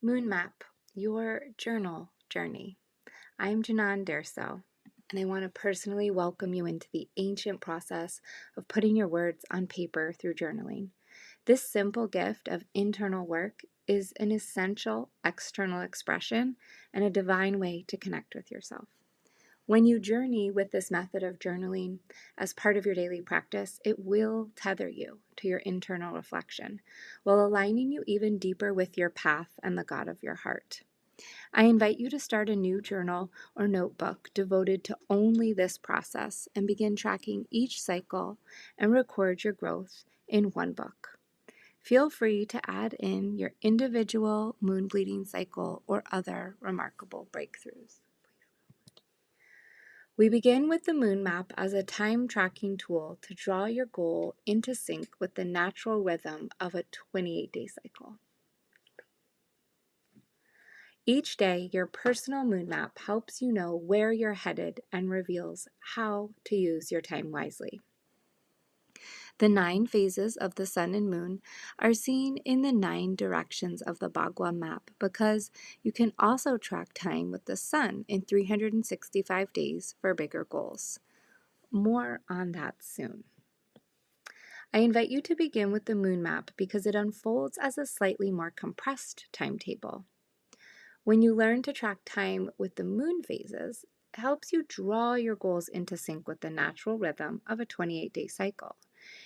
Moon Map, your journal journey. I'm Janan Derso, and I want to personally welcome you into the ancient process of putting your words on paper through journaling. This simple gift of internal work is an essential external expression and a divine way to connect with yourself. When you journey with this method of journaling as part of your daily practice, it will tether you to your internal reflection while aligning you even deeper with your path and the God of your heart. I invite you to start a new journal or notebook devoted to only this process and begin tracking each cycle and record your growth in one book. Feel free to add in your individual moon bleeding cycle or other remarkable breakthroughs. We begin with the moon map as a time tracking tool to draw your goal into sync with the natural rhythm of a 28-day cycle. Each day, your personal moon map helps you know where you're headed and reveals how to use your time wisely. The 9 phases of the sun and moon are seen in the 9 directions of the Bagua map because you can also track time with the sun in 365 days for bigger goals. More on that soon. I invite you to begin with the moon map because it unfolds as a slightly more compressed timetable. When you learn to track time with the moon phases, it helps you draw your goals into sync with the natural rhythm of a 28-day cycle.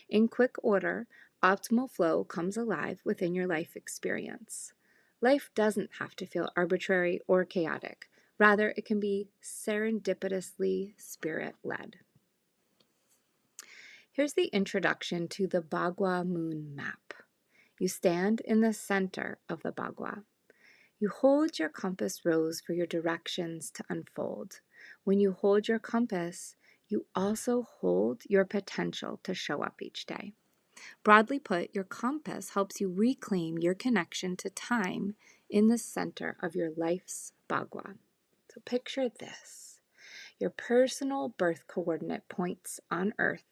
In quick order, optimal flow comes alive within your life experience. Life doesn't have to feel arbitrary or chaotic. Rather, it can be serendipitously spirit-led. Here's the introduction to the Bagua moon map. You stand in the center of the Bagua. You hold your compass rose for your directions to unfold. When you hold your compass, you also hold your potential to show up each day. Broadly put, your compass helps you reclaim your connection to time in the center of your life's Bagua. So picture this. Your personal birth coordinate points on Earth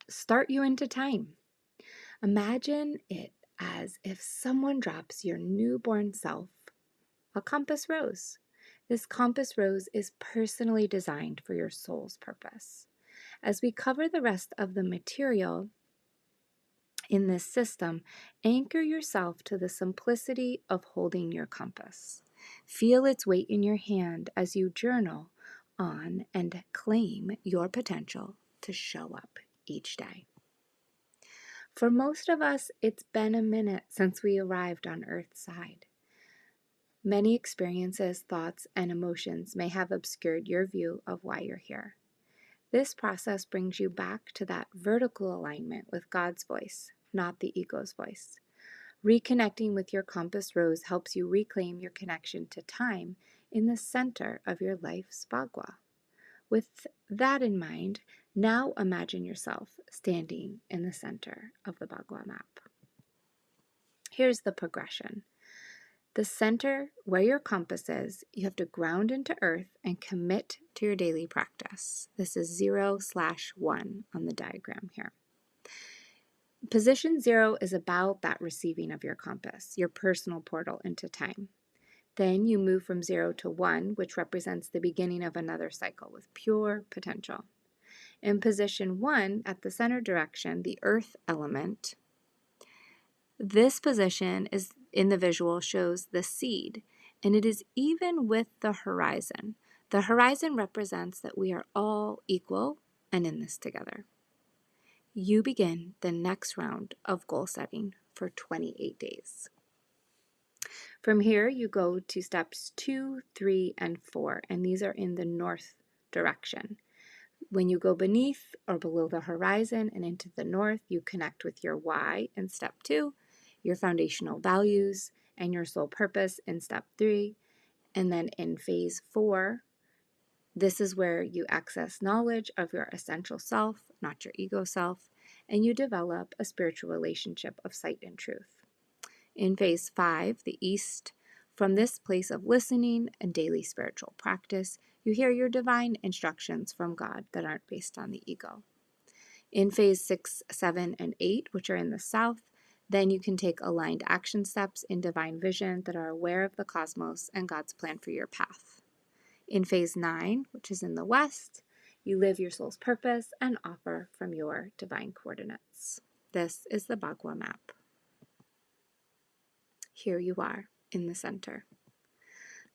start you into time. Imagine it as if someone drops your newborn self a compass rose. This compass rose is personally designed for your soul's purpose. As we cover the rest of the material in this system, anchor yourself to the simplicity of holding your compass. Feel its weight in your hand as you journal on and claim your potential to show up each day. For most of us, it's been a minute since we arrived on Earth's side. Many experiences, thoughts, and emotions may have obscured your view of why you're here. This process brings you back to that vertical alignment with God's voice, not the ego's voice. Reconnecting with your compass rose helps you reclaim your connection to time in the center of your life's Bagua. With that in mind, now imagine yourself standing in the center of the Bagua map. Here's the progression. The center where your compass is, you have to ground into earth and commit to your daily practice. This is 0/1 on the diagram here. Position 0 is about that receiving of your compass, your personal portal into time. Then you move from 0 to 1, which represents the beginning of another cycle with pure potential. In position 1, at the center direction, the earth element, this position is in the visual shows the seed, and it is even with the horizon. The horizon represents that we are all equal and in this together. You begin the next round of goal setting for 28 days. From here, you go to steps 2, 3, and 4, and these are in the north direction. When you go beneath or below the horizon and into the north, you connect with your why in step 2, your foundational values, and your soul purpose in step 3. And then in phase 4, this is where you access knowledge of your essential self, not your ego self, and you develop a spiritual relationship of sight and truth. In phase 5, the east, from this place of listening and daily spiritual practice, you hear your divine instructions from God that aren't based on the ego. In phase 6, 7, and 8, which are in the south, Then you can take aligned action steps in divine vision that are aware of the cosmos and God's plan for your path. In phase 9, which is in the west, you live your soul's purpose and offer from your divine coordinates. This is the Bagua map. Here you are in the center.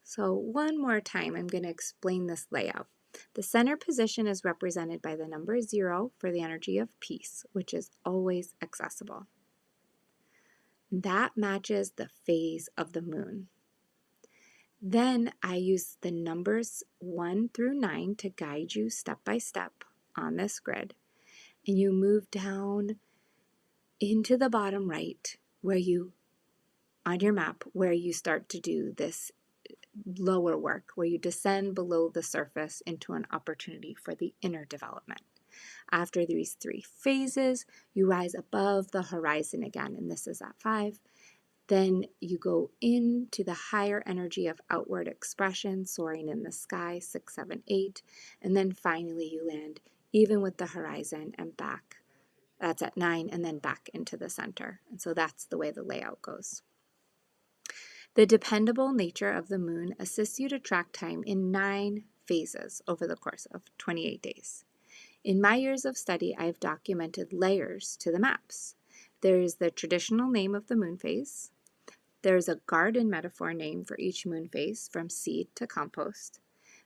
So one more time, I'm going to explain this layout. The center position is represented by the number 0 for the energy of peace, which is always accessible. That matches the phase of the moon. Then I use the numbers 1 through 9 to guide you step by step on this grid. And you move down into the bottom right where you, on your map, where you start to do this lower work, where you descend below the surface into an opportunity for the inner development. After these 3 phases, you rise above the horizon again, and this is at 5. Then you go into the higher energy of outward expression, soaring in the sky, 6, 7, 8. And then finally you land even with the horizon and back. That's at 9, and then back into the center. And so that's the way the layout goes. The dependable nature of the moon assists you to track time in 9 phases over the course of 28 days. In my years of study, I've documented layers to the maps. There is the traditional name of the moon phase. There's a garden metaphor name for each moon phase, from seed to compost.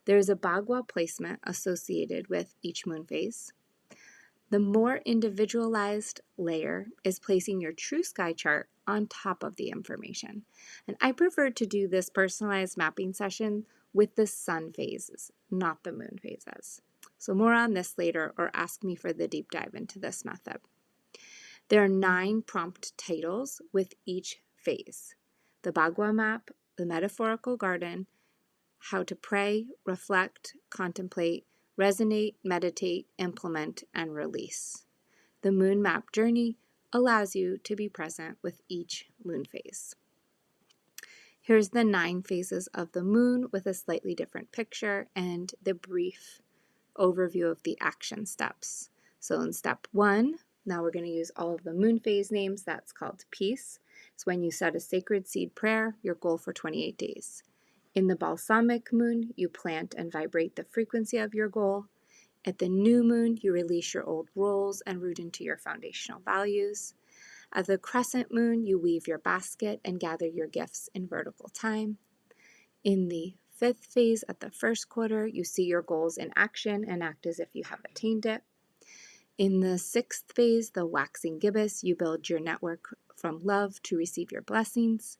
There's a Bagua placement associated with each moon phase. The more individualized layer is placing your true sky chart on top of the information. And I prefer to do this personalized mapping session with the sun phases, not the moon phases. So more on this later, or ask me for the deep dive into this method. There are 9 prompt titles with each phase: the Bagua map, the metaphorical garden, how to pray, reflect, contemplate, resonate, meditate, implement, and release. The moon map journey allows you to be present with each moon phase. Here's the 9 phases of the moon with a slightly different picture and the brief overview of the action steps. So in step 1, now we're going to use all of the moon phase names. That's called peace. It's when you set a sacred seed prayer, your goal for 28 days. In the balsamic moon, you plant and vibrate the frequency of your goal. At the new moon, you release your old roles and root into your foundational values. At the crescent moon, you weave your basket and gather your gifts in vertical time. In the 5th phase, at the first quarter, you see your goals in action and act as if you have attained it. In the 6th phase, the waxing gibbous, you build your network from love to receive your blessings.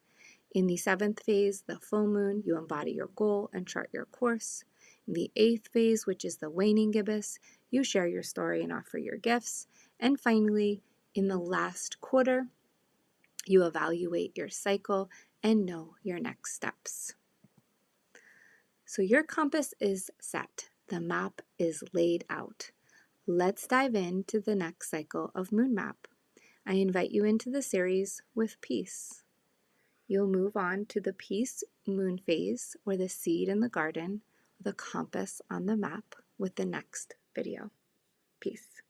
In the 7th phase, the full moon, you embody your goal and chart your course. In the 8th phase, which is the waning gibbous, you share your story and offer your gifts. And finally, in the last quarter, you evaluate your cycle and know your next steps. So your compass is set. The map is laid out. Let's dive into the next cycle of Moon Map. I invite you into the series with peace. You'll move on to the peace moon phase, or the seed in the garden, the compass on the map, with the next video. Peace.